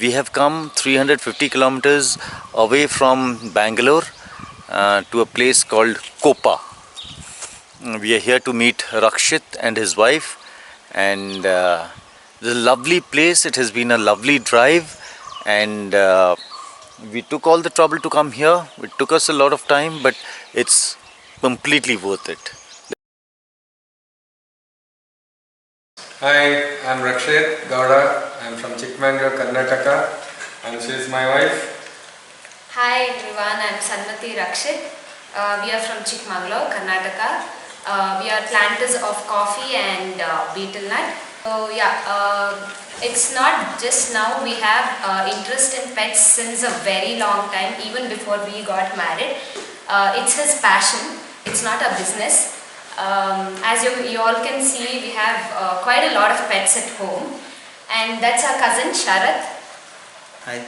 We have come 350 kilometers away from Bangalore to a place called Kopa. We are here to meet Rakshit and his wife, and it's a lovely place. It has been a lovely drive, and we took all the trouble to come here. It took us a lot of time, but it's completely worth it. Hi, I'm Rakshit Gowda. I'm from Chikmagalur, Karnataka, and she is my wife. Hi everyone, I'm Sanmati Rakshit. We are from Chikmagalur, Karnataka. We are planters of coffee and betel nut. So yeah, it's not just now. We have interest in pets since a very long time, even before we got married. It's his passion. It's not a business. As you all can see, we have quite a lot of pets at home, and that's our cousin Sharath. Hi.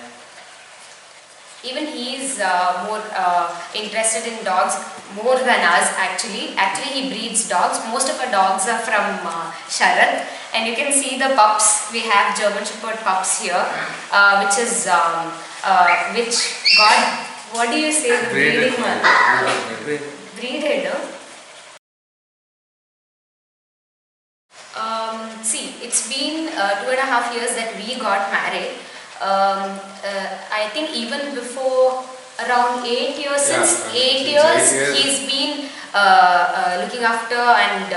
Even he is more interested in dogs more than us actually. Actually, he breeds dogs. Most of our dogs are from Sharath, and you can see the pups. We have German Shepherd pups here, which got, what do you say, the breeding one? Breeded. See, it's been 2.5 years that we got married. I think even before around 8 years, since 8 years, he's been looking after, and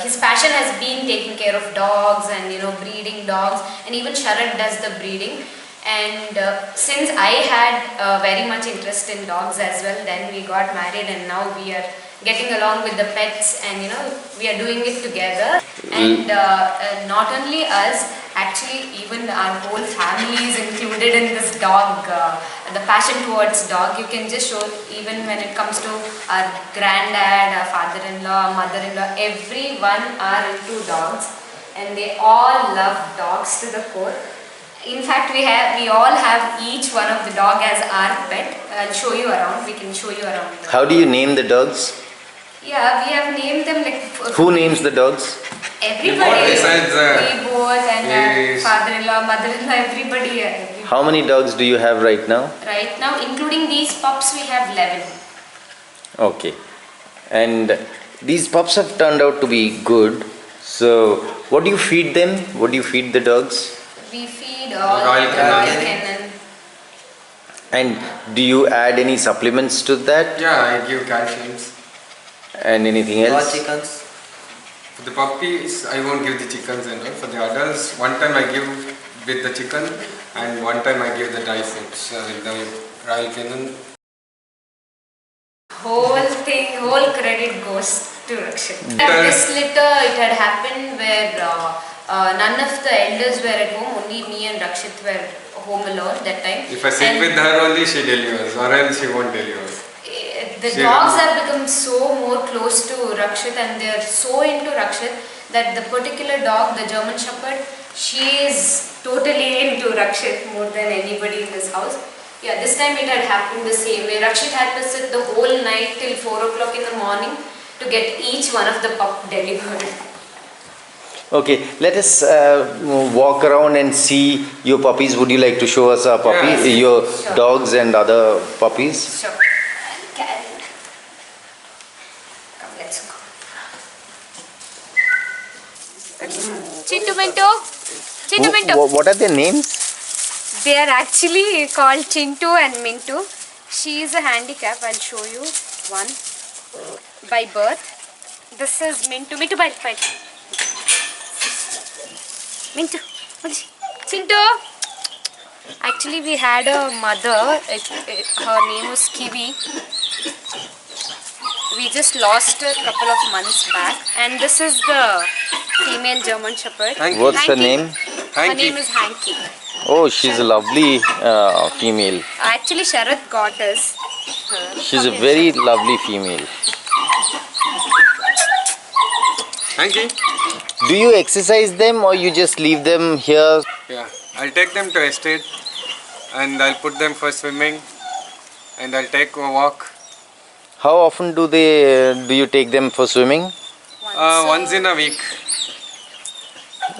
his passion has been taking care of dogs and breeding dogs, and even Sharath does the breeding. And since I had very much interest in dogs as well, then we got married, and now we are getting along with the pets, and we are doing it together. And not only us, actually even our whole family is included in this dog, the passion towards dog. You can just show, even when it comes to our granddad, our father-in-law, mother-in-law, everyone are into dogs, and they all love dogs to the core. In fact, we all have each one of the dog as our pet. I'll show you around. We can show you around. How do you name the dogs? Yeah, we have named them like... Who names the dogs? Everybody. We both, and father-in-law, mother-in-law, everybody. How many dogs do you have right now? Right now, including these pups, we have 11. Okay. And these pups have turned out to be good. So, what do you feed them? What do you feed the dogs? We feed all Royal Canin. And do you add any supplements to that? Yeah, I give calciums. And anything Raw else? chickens. For the puppies, I won't give the chickens and all. For the adults, one time I give with the chicken, and one time I give the dry foods with the Royal Canin. Whole credit goes to Rakshit. This litter, it had happened where none of the elders were at home, only me and Rakshit were home alone that time. If I sit with her only, she delivers, or else she won't deliver. The dogs have become so more close to Rakshit, and they are so into Rakshit that the particular dog, the German Shepherd, she is totally into Rakshit more than anybody in this house. Yeah, this time it had happened the same way. Rakshit had to sit the whole night till 4 o'clock in the morning to get each one of the pup delivered. Okay, let us walk around and see your puppies. Would you like to show us our puppies, your dogs and other puppies? Sure. Come, let's go. Chintu Mintu. What are their names? They are actually called Chintu and Mintu. She is a handicap. I'll show you one by birth. This is Mintu. Mintu, bite. Mintu. Chintu. Actually, we had a mother. Her name was Kiwi. We just lost her a couple of months back. And this is the female German Shepherd. What's her name? Her name is Hanky. Oh, she's a lovely female. Actually, Sharath got us. She's a very lovely female. Thank you. Do you exercise them or you just leave them here? Yeah, I'll take them to estate, and I'll put them for swimming, and I'll take a walk. How often do you take them for swimming? Once in a week.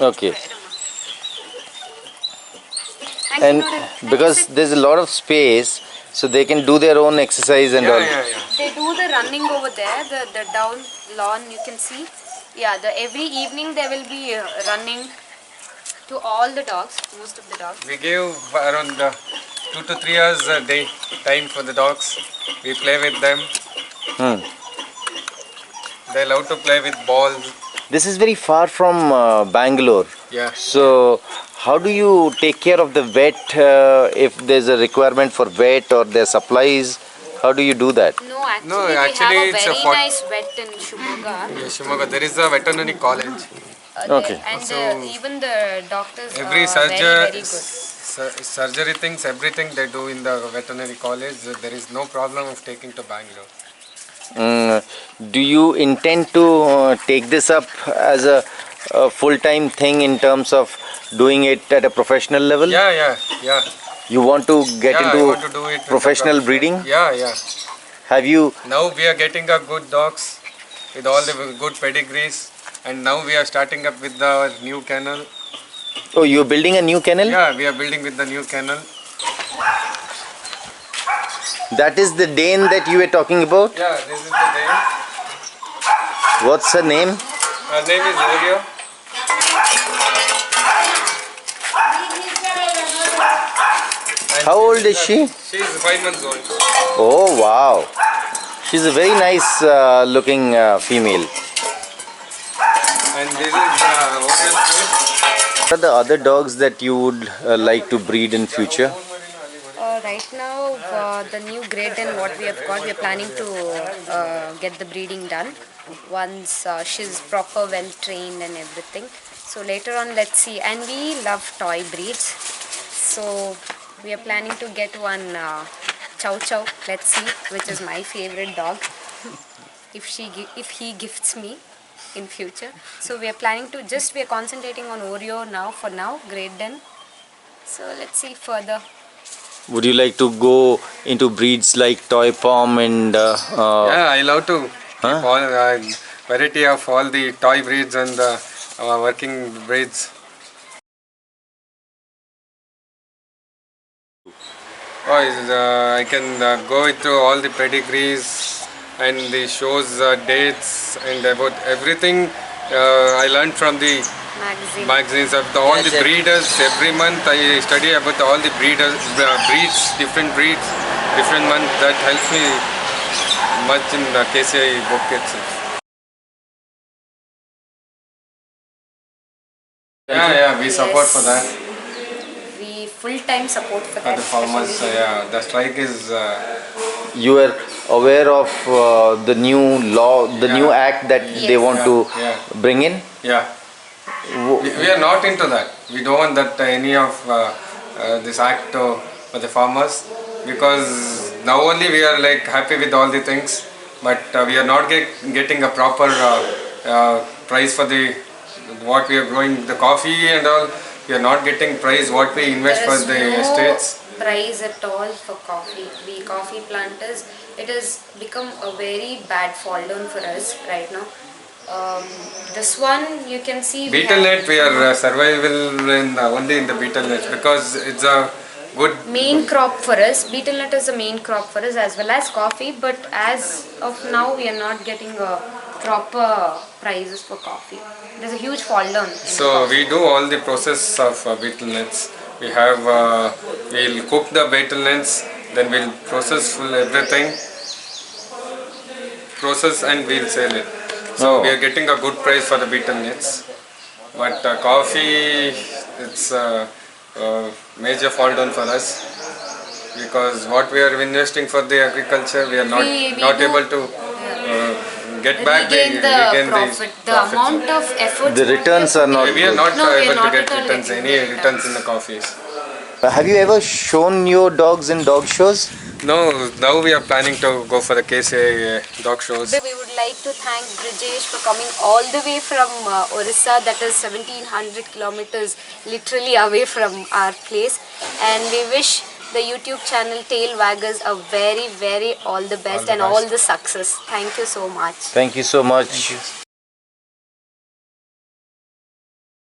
Okay. And you know that because there's a lot of space, so they can do their own exercise and all. Yeah. they do the running over there, the down lawn you can see. Yeah, every evening they will be running to all the dogs, most of the dogs. We give around 2 to 3 hours a day time for the dogs. We play with them. Hmm. They love to play with balls. This is very far from Bangalore. Yeah. So, how do you take care of the vet if there's a requirement for vet or their supplies? How do you do that? No, actually, No, we actually have a it's a very nice vet in Shimoga. Yeah, Shimoga, there is a veterinary college. Okay. And So, even the doctors Every are very good. surgery things, everything they do in the veterinary college. There is no problem of taking to Bangalore. Do you intend to take this up as a full-time thing in terms of doing it at a professional level? Yeah. You want to get I into want to do it with the professional breeding? Yeah. Have you? Now we are getting a good dogs with all the good pedigrees, and now we are starting up with the new kennel. Oh, you're building a new kennel? Yeah, we are building with the new kennel. That is the Dane that you were talking about? Yeah, this is the Dane. What's her name? Her name is Oreo. And How old is she? She is 5 months old. Oh, wow. She's a very nice looking female. And this is Oreo's food. What are the other dogs that you would like to breed in future? Right now, the new grade and what we have got, we are planning to get the breeding done once she's proper, well trained and everything. So later on, let's see. And we love toy breeds. So we are planning to get one Chow Chow. Let's see, which is my favorite dog. if he gifts me in future. So we are planning to we are concentrating on Oreo now for now, grade 10. So let's see further. Would you like to go into breeds like Toy Pom and Yeah, I love to Huh? keep all variety of all the toy breeds and the working breeds. I can go through all the pedigrees and the shows, dates and about everything. I learned from the Magazine. magazines of all the breeders. Every month I study about all the breeders, breeds, different month. That helps me much in the KCI book itself. Yeah, we support for that. We full-time support for For that. the farmers, especially. the strike is. you are aware of the new law, the Yeah. new act that they Yes. want to Yeah. bring in? Yeah. We are not into that. We don't want that any of this act for the farmers, because now only we are like happy with all the things, but we are not getting a proper price for the what we are growing, the coffee and all. We are not getting price what we invest There for is the no estates. price at all for coffee. We coffee planters, it has become a very bad fall down for us right now. This one you can see. Betel nut, we are survival in only in the betel nut because it's a good main crop for us. Betel nut is the main crop for us as well as coffee, but as of now we are not getting proper prices for coffee. There's a huge fall down. So we do all the process of betel nuts. We have we'll cook the betel nuts, then we'll process everything, process and we'll sell it. So we are getting a good price for the betel nuts. But coffee, it's a major fall down for us, because what we are investing for the agriculture, we are not able to get back. We gain the profit. The amount of effort. The returns are not We are good. not No, we are able not to get at all returns, getting any returns. returns in the coffees. Have you ever shown your dogs in dog shows? No, now we are planning to go for the KCI dog shows. We would like to thank Brijesh for coming all the way from Orissa, that is 1700 kilometers literally away from our place, and we wish the YouTube channel Tail Waggers a very all the best and all the success. Thank you so much. Thank you so much.